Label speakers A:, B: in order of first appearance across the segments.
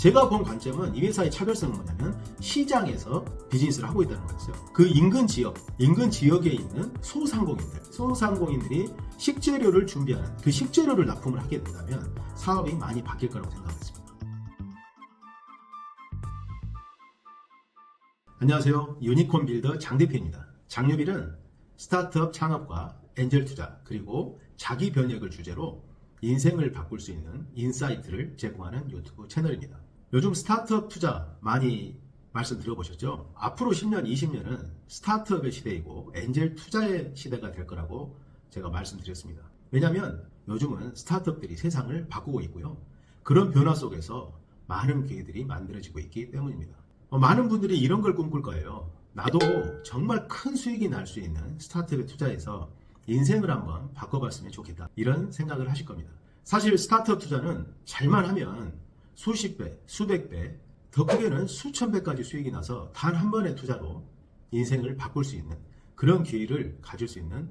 A: 제가 본 관점은 이 회사의 차별성은 뭐냐면 시장에서 비즈니스를 하고 있다는 거였어요. 그 인근 지역에 있는 소상공인들이 식재료를 준비하는 그 식재료를 납품을 하게 된다면 사업이 많이 바뀔 거라고 생각했습니다. 안녕하세요. 유니콘 빌더 장 대표입니다. 장유빌은 스타트업 창업과 엔젤 투자 그리고 자기 변혁을 주제로 인생을 바꿀 수 있는 인사이트를 제공하는 유튜브 채널입니다. 요즘 스타트업 투자 많이 말씀 들어보셨죠? 앞으로 10년, 20년은 스타트업의 시대이고 엔젤 투자의 시대가 될 거라고 제가 말씀드렸습니다. 왜냐하면 요즘은 스타트업들이 세상을 바꾸고 있고요. 그런 변화 속에서 많은 기회들이 만들어지고 있기 때문입니다. 많은 분들이 이런 걸 꿈꿀 거예요. 나도 정말 큰 수익이 날 수 있는 스타트업에 투자해서 인생을 한번 바꿔봤으면 좋겠다. 이런 생각을 하실 겁니다. 사실 스타트업 투자는 잘만 하면 수십 배, 수백 배, 더 크게는 수천 배까지 수익이 나서 단 한 번의 투자로 인생을 바꿀 수 있는 그런 기회를 가질 수 있는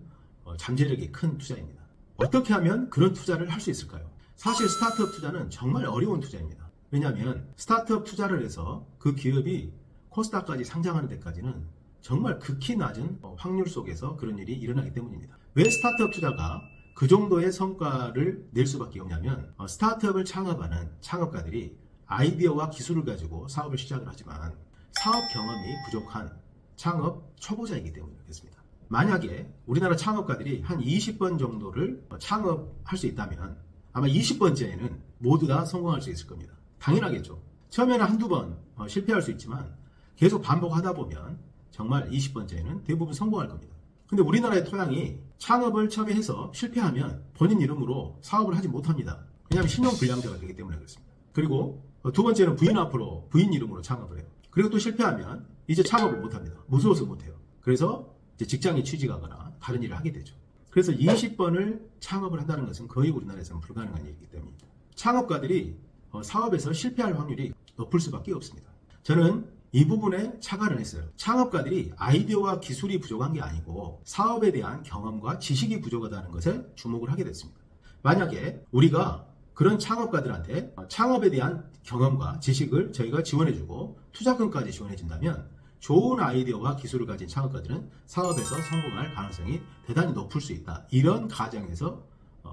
A: 잠재력이 큰 투자입니다. 어떻게 하면 그런 투자를 할 수 있을까요? 사실 스타트업 투자는 정말 어려운 투자입니다. 왜냐하면 스타트업 투자를 해서 그 기업이 코스닥까지 상장하는 데까지는 정말 극히 낮은 확률 속에서 그런 일이 일어나기 때문입니다. 왜 스타트업 투자가 그 정도의 성과를 낼 수밖에 없냐면 스타트업을 창업하는 창업가들이 아이디어와 기술을 가지고 사업을 시작을 하지만 사업 경험이 부족한 창업 초보자이기 때문에 그렇습니다. 만약에 우리나라 창업가들이 한 20번 정도를 창업할 수 있다면 아마 20번째에는 모두 다 성공할 수 있을 겁니다. 당연하겠죠. 처음에는 한두 번 실패할 수 있지만 계속 반복하다 보면 정말 20번째에는 대부분 성공할 겁니다. 근데 우리나라의 토양이 창업을 처음에 해서 실패하면 본인 이름으로 사업을 하지 못합니다. 왜냐하면 신용불량자가 되기 때문에 그렇습니다. 그리고 두 번째는 부인 앞으로 부인 이름으로 창업을 해요. 그리고 또 실패하면 이제 창업을 못합니다. 무서워서 못해요. 그래서 이제 직장에 취직하거나 다른 일을 하게 되죠. 그래서 20번을 창업을 한다는 것은 거의 우리나라에서는 불가능한 일이기 때문입니다. 창업가들이 사업에서 실패할 확률이 높을 수밖에 없습니다. 저는 이 부분에 착안을 했어요. 창업가들이 아이디어와 기술이 부족한 게 아니고 사업에 대한 경험과 지식이 부족하다는 것에 주목을 하게 됐습니다. 만약에 우리가 그런 창업가들한테 창업에 대한 경험과 지식을 저희가 지원해주고 투자금까지 지원해준다면 좋은 아이디어와 기술을 가진 창업가들은 사업에서 성공할 가능성이 대단히 높을 수 있다. 이런 가정에서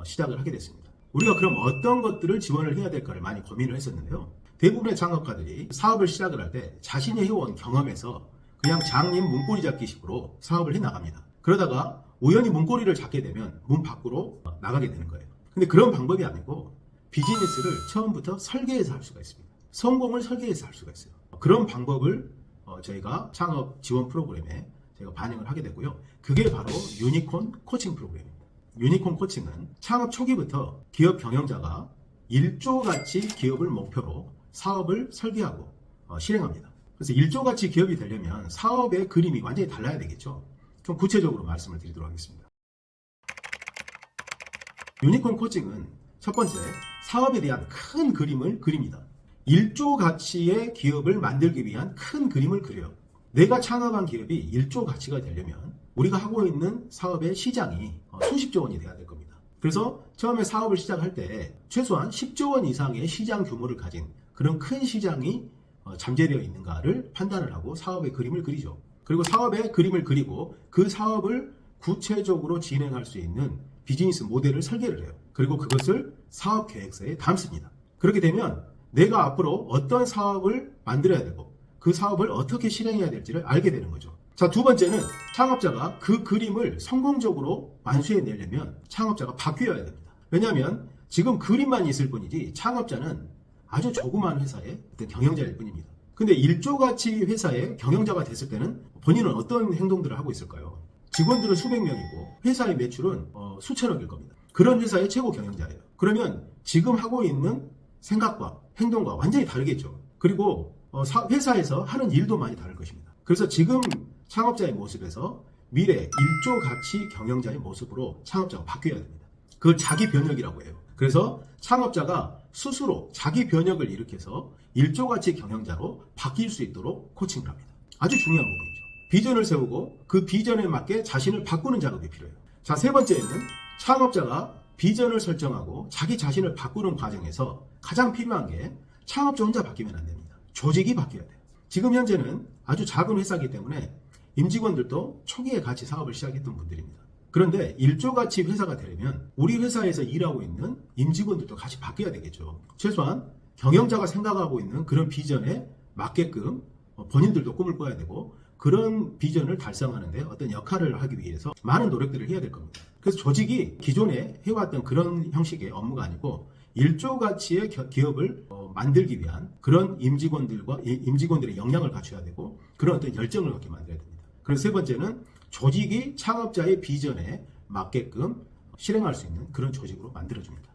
A: 시작을 하게 됐습니다. 우리가 그럼 어떤 것들을 지원을 해야 될까를 많이 고민을 했었는데요. 대부분의 창업가들이 사업을 시작을 할 때 자신이 해온 경험에서 그냥 장님 문고리 잡기식으로 사업을 해나갑니다. 그러다가 우연히 문고리를 잡게 되면 문 밖으로 나가게 되는 거예요. 근데 그런 방법이 아니고 비즈니스를 처음부터 설계해서 할 수가 있습니다. 성공을 설계해서 할 수가 있어요. 그런 방법을 저희가 창업 지원 프로그램에 제가 반영을 하게 됐고요. 그게 바로 유니콘 코칭 프로그램입니다. 유니콘 코칭은 창업 초기부터 기업 경영자가 1조 가치 기업을 목표로 사업을 설계하고 실행합니다. 그래서 1조 가치 기업이 되려면 사업의 그림이 완전히 달라야 되겠죠. 좀 구체적으로 말씀을 드리도록 하겠습니다. 유니콘 코칭은 첫 번째, 사업에 대한 큰 그림을 그립니다. 1조 가치의 기업을 만들기 위한 큰 그림을 그려요. 내가 창업한 기업이 1조 가치가 되려면 우리가 하고 있는 사업의 시장이 수십조 원이 돼야 될 겁니다. 그래서 처음에 사업을 시작할 때 최소한 10조 원 이상의 시장 규모를 가진 그런 큰 시장이 잠재되어 있는가를 판단을 하고 사업의 그림을 그리죠. 그리고 사업의 그림을 그리고 그 사업을 구체적으로 진행할 수 있는 비즈니스 모델을 설계를 해요. 그리고 그것을 사업 계획서에 담습니다. 그렇게 되면 내가 앞으로 어떤 사업을 만들어야 되고 그 사업을 어떻게 실행해야 될지를 알게 되는 거죠. 자, 두 번째는 창업자가 그 그림을 성공적으로 완수해내려면 창업자가 바뀌어야 됩니다. 왜냐하면 지금 그림만 있을 뿐이지 창업자는 아주 조그마한 회사의 어떤 경영자일 뿐입니다. 근데 1조 가치 회사의 경영자가 됐을 때는 본인은 어떤 행동들을 하고 있을까요? 직원들은 수백 명이고 회사의 매출은 수천억일 겁니다. 그런 회사의 최고 경영자예요. 그러면 지금 하고 있는 생각과 행동과 완전히 다르겠죠. 그리고 회사에서 하는 일도 많이 다를 것입니다. 그래서 지금 창업자의 모습에서 미래 1조 가치 경영자의 모습으로 창업자가 바뀌어야 됩니다. 그걸 자기 변혁이라고 해요. 그래서 창업자가 스스로 자기 변혁을 일으켜서 1조 가치 경영자로 바뀔 수 있도록 코칭을 합니다. 아주 중요한 부분이죠. 비전을 세우고 그 비전에 맞게 자신을 바꾸는 작업이 필요해요. 자, 세 번째는 창업자가 비전을 설정하고 자기 자신을 바꾸는 과정에서 가장 필요한 게 창업자 혼자 바뀌면 안 됩니다. 조직이 바뀌어야 돼요. 지금 현재는 아주 작은 회사이기 때문에 임직원들도 초기에 같이 사업을 시작했던 분들입니다. 그런데 일조같이 회사가 되려면 우리 회사에서 일하고 있는 임직원들도 같이 바뀌어야 되겠죠. 최소한 경영자가 생각하고 있는 그런 비전에 맞게끔 본인들도 꿈을 꿔야 되고 그런 비전을 달성하는데 어떤 역할을 하기 위해서 많은 노력들을 해야 될 겁니다. 그래서 조직이 기존에 해왔던 그런 형식의 업무가 아니고 일조 가치의 기업을 만들기 위한 그런 임직원들의 역량을 갖춰야 되고 그런 어떤 열정을 갖게 만들어야 됩니다. 그래서 세 번째는 조직이 창업자의 비전에 맞게끔 실행할 수 있는 그런 조직으로 만들어줍니다.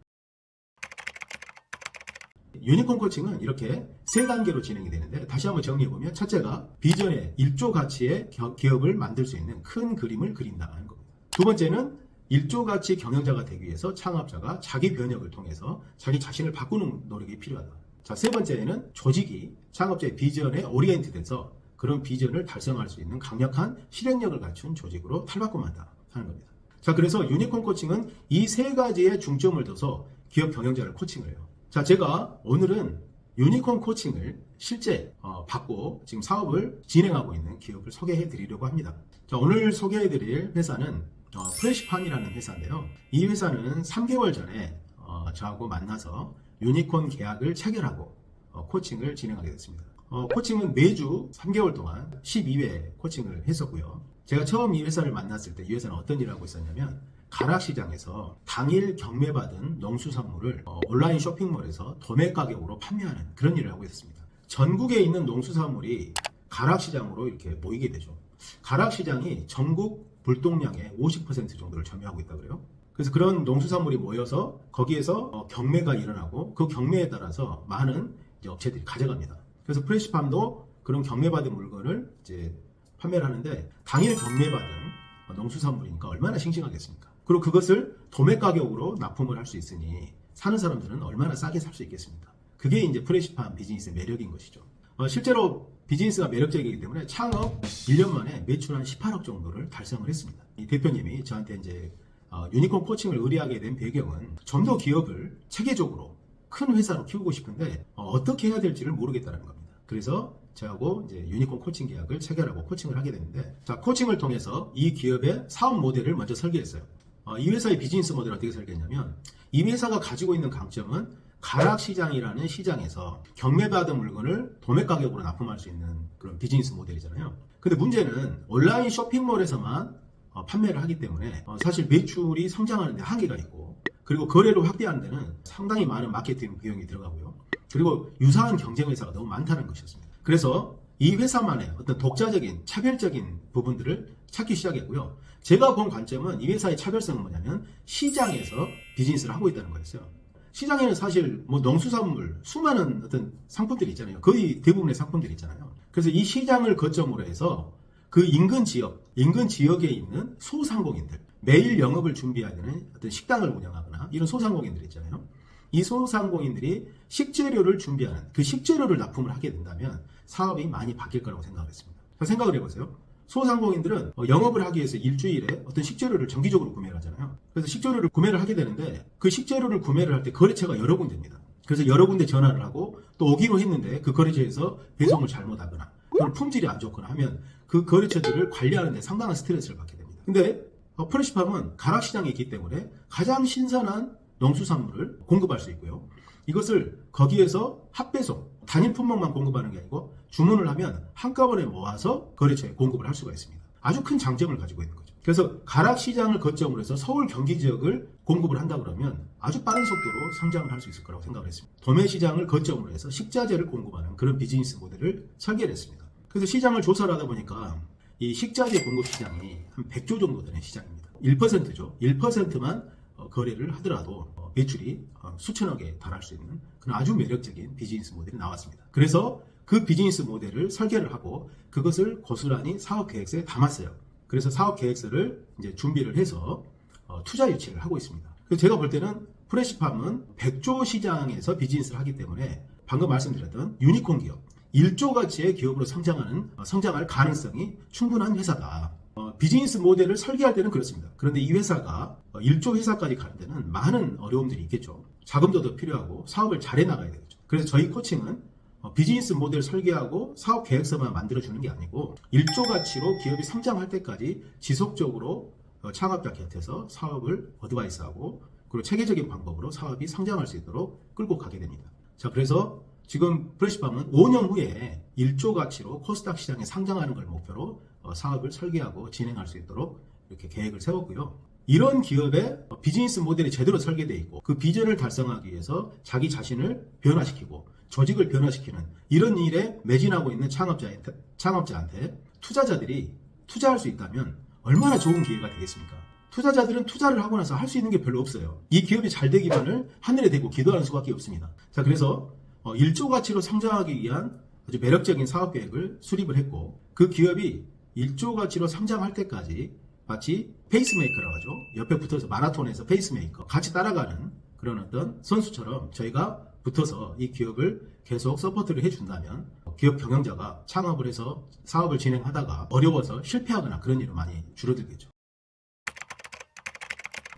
A: 유니콘 코칭은 이렇게 세 단계로 진행이 되는데 다시 한번 정리해보면 첫째가 비전의 1조 가치의 기업을 만들 수 있는 큰 그림을 그린다는 겁니다. 두 번째는 1조 가치 경영자가 되기 위해서 창업자가 자기 변혁을 통해서 자기 자신을 바꾸는 노력이 필요하다. 자, 세 번째는 조직이 창업자의 비전에 오리엔트돼서 그런 비전을 달성할 수 있는 강력한 실행력을 갖춘 조직으로 탈바꿈한다 하는 겁니다. 자, 그래서 유니콘 코칭은 이 세 가지에 중점을 둬서 기업 경영자를 코칭을 해요. 자, 제가 오늘은 유니콘 코칭을 실제 받고 지금 사업을 진행하고 있는 기업을 소개해 드리려고 합니다. 자, 오늘 소개해 드릴 회사는 프레시팜이라는 회사인데요. 이 회사는 3개월 전에 저하고 만나서 유니콘 계약을 체결하고 코칭을 진행하게 됐습니다. 코칭은 매주 3개월 동안 12회 코칭을 했었고요. 제가 처음 이 회사를 만났을 때 이 회사는 어떤 일을 하고 있었냐면 가락시장에서 당일 경매받은 농수산물을 온라인 쇼핑몰에서 도매 가격으로 판매하는 그런 일을 하고 있었습니다. 전국에 있는 농수산물이 가락시장으로 이렇게 모이게 되죠. 가락시장이 전국 불동량의 50% 정도를 점유하고 있다고 그래요. 그래서 그런 농수산물이 모여서 거기에서 경매가 일어나고 그 경매에 따라서 많은 이제 업체들이 가져갑니다. 그래서 프레시팜도 그런 경매받은 물건을 이제 판매를 하는데 당일 경매받은 농수산물이니까 얼마나 싱싱하겠습니까? 그리고 그것을 도매 가격으로 납품을 할 수 있으니 사는 사람들은 얼마나 싸게 살 수 있겠습니까? 그게 이제 프레시팜 비즈니스의 매력인 것이죠. 실제로 비즈니스가 매력적이기 때문에 창업 1년 만에 매출 한 18억 정도를 달성을 했습니다. 이 대표님이 저한테 이제 유니콘 코칭을 의뢰하게 된 배경은 좀 더 기업을 체계적으로 큰 회사로 키우고 싶은데 어떻게 해야 될지를 모르겠다는 겁니다. 그래서 저하고 이제 유니콘 코칭 계약을 체결하고 코칭을 하게 됐는데, 자, 코칭을 통해서 이 기업의 사업 모델을 먼저 설계했어요. 이 회사의 비즈니스 모델을 어떻게 설계했냐면, 이 회사가 가지고 있는 강점은 가락시장이라는 시장에서 경매받은 물건을 도매 가격으로 납품할 수 있는 그런 비즈니스 모델이잖아요. 근데 문제는 온라인 쇼핑몰에서만 판매를 하기 때문에 사실 매출이 성장하는 데 한계가 있고, 그리고 거래를 확대하는 데는 상당히 많은 마케팅 비용이 들어가고요. 그리고 유사한 경쟁 회사가 너무 많다는 것이었습니다. 그래서 이 회사만의 어떤 독자적인 차별적인 부분들을 찾기 시작했고요. 제가 본 관점은 이 회사의 차별성은 뭐냐면 시장에서 비즈니스를 하고 있다는 거였어요. 시장에는 사실 뭐 농수산물 수많은 어떤 상품들이 있잖아요. 거의 대부분의 상품들이 있잖아요. 그래서 이 시장을 거점으로 해서 그 인근 지역에 있는 소상공인들, 매일 영업을 준비해야 되는 어떤 식당을 운영하거나 이런 소상공인들 있잖아요. 이 소상공인들이 식재료를 준비하는 그 식재료를 납품을 하게 된다면 사업이 많이 바뀔 거라고 생각을 했습니다. 생각을 해보세요. 소상공인들은 영업을 하기 위해서 일주일에 어떤 식재료를 정기적으로 구매를 하잖아요. 그래서 식재료를 구매를 하게 되는데 그 식재료를 구매를 할 때 거래처가 여러 군데입니다. 그래서 여러 군데 전화를 하고 또 오기로 했는데 그 거래처에서 배송을 잘못하거나 또는 품질이 안 좋거나 하면 그 거래처들을 관리하는 데 상당한 스트레스를 받게 됩니다. 근데 프레시팜은 가락시장에 있기 때문에 가장 신선한 농수산물을 공급할 수 있고요. 이것을 거기에서 합배송, 단일 품목만 공급하는 게 아니고 주문을 하면 한꺼번에 모아서 거래처에 공급을 할 수가 있습니다. 아주 큰 장점을 가지고 있는 거죠. 그래서 가락시장을 거점으로 해서 서울 경기 지역을 공급을 한다 그러면 아주 빠른 속도로 성장을 할 수 있을 거라고 생각을 했습니다. 도매시장을 거점으로 해서 식자재를 공급하는 그런 비즈니스 모델을 설계를 했습니다. 그래서 시장을 조사를 하다 보니까 이 식자재 공급 시장이 한 100조 정도 되는 시장입니다. 1%죠. 1%만 거래를 하더라도 매출이 수천억에 달할 수 있는 그런 아주 매력적인 비즈니스 모델이 나왔습니다. 그래서 그 비즈니스 모델을 설계를 하고 그것을 고스란히 사업 계획서에 담았어요. 그래서 사업 계획서를 이제 준비를 해서 투자 유치를 하고 있습니다. 그래서 제가 볼 때는 프레시팜은 100조 시장에서 비즈니스를 하기 때문에 방금 말씀드렸던 유니콘 기업, 1조 가치의 기업으로 성장할 가능성이 충분한 회사다. 비즈니스 모델을 설계할 때는 그렇습니다. 그런데 이 회사가 1조 회사까지 가는 데는 많은 어려움들이 있겠죠. 자금도 더 필요하고 사업을 잘 해나가야 되겠죠. 그래서 저희 코칭은 비즈니스 모델 설계하고 사업 계획서만 만들어주는 게 아니고 1조 가치로 기업이 성장할 때까지 지속적으로 창업자 곁에서 사업을 어드바이스하고 그리고 체계적인 방법으로 사업이 성장할 수 있도록 끌고 가게 됩니다. 자, 그래서 지금 프레시팜은 5년 후에 1조 가치로 코스닥 시장에 상장하는 걸 목표로 사업을 설계하고 진행할 수 있도록 이렇게 계획을 세웠고요. 이런 기업의 비즈니스 모델이 제대로 설계되어 있고 그 비전을 달성하기 위해서 자기 자신을 변화시키고 조직을 변화시키는 이런 일에 매진하고 있는 창업자한테 투자자들이 투자할 수 있다면 얼마나 좋은 기회가 되겠습니까? 투자자들은 투자를 하고 나서 할 수 있는 게 별로 없어요. 이 기업이 잘 되기만을 하늘에 대고 기도하는 수밖에 없습니다. 자, 그래서 1조 가치로 성장하기 위한 아주 매력적인 사업 계획을 수립을 했고 그 기업이 1조 가치로 성장할 때까지 마치 페이스메이커라고 하죠. 옆에 붙어서 마라톤에서 페이스메이커 같이 따라가는 그런 어떤 선수처럼 저희가 붙어서 이 기업을 계속 서포트를 해준다면 기업 경영자가 창업을 해서 사업을 진행하다가 어려워서 실패하거나 그런 일은 많이 줄어들겠죠.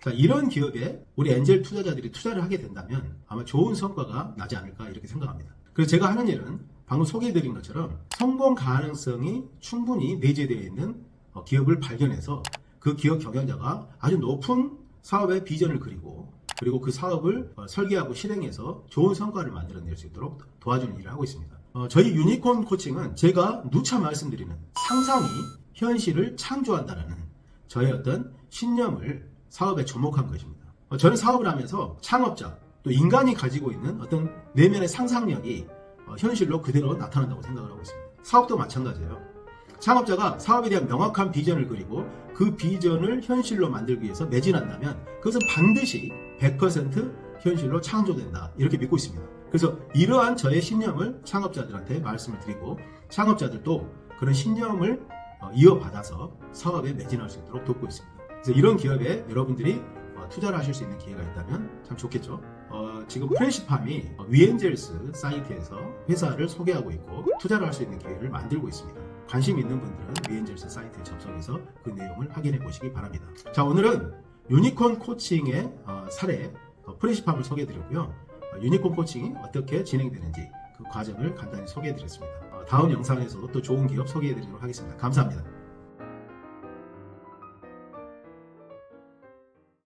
A: 자, 이런 기업에 우리 엔젤 투자자들이 투자를 하게 된다면 아마 좋은 성과가 나지 않을까 이렇게 생각합니다. 그래서 제가 하는 일은 방금 소개해드린 것처럼 성공 가능성이 충분히 내재되어 있는 기업을 발견해서 그 기업 경영자가 아주 높은 사업의 비전을 그리고 그 사업을 설계하고 실행해서 좋은 성과를 만들어낼 수 있도록 도와주는 일을 하고 있습니다. 저희 유니콘 코칭은 제가 누차 말씀드리는 상상이 현실을 창조한다는 저의 어떤 신념을 사업에 접목한 것입니다. 저는 사업을 하면서 창업자 또 인간이 가지고 있는 어떤 내면의 상상력이 현실로 그대로 나타난다고 생각을 하고 있습니다. 사업도 마찬가지예요. 창업자가 사업에 대한 명확한 비전을 그리고 그 비전을 현실로 만들기 위해서 매진한다면 그것은 반드시 100% 현실로 창조된다 이렇게 믿고 있습니다. 그래서 이러한 저의 신념을 창업자들한테 말씀을 드리고 창업자들도 그런 신념을 이어받아서 사업에 매진할 수 있도록 돕고 있습니다. 그래서 이런 기업에 여러분들이 투자를 하실 수 있는 기회가 있다면 참 좋겠죠. 지금 프레시팜이 위엔젤스 사이트에서 회사를 소개하고 있고 투자를 할 수 있는 기회를 만들고 있습니다. 관심 있는 분들은 위엔젤스 사이트에 접속해서 그 내용을 확인해 보시기 바랍니다. 자, 오늘은 유니콘 코칭의 사례 프레시팜을 소개해 드렸고요. 유니콘 코칭이 어떻게 진행되는지 그 과정을 간단히 소개해 드렸습니다. 다음 영상에서도 또 좋은 기업 소개해 드리도록 하겠습니다. 감사합니다.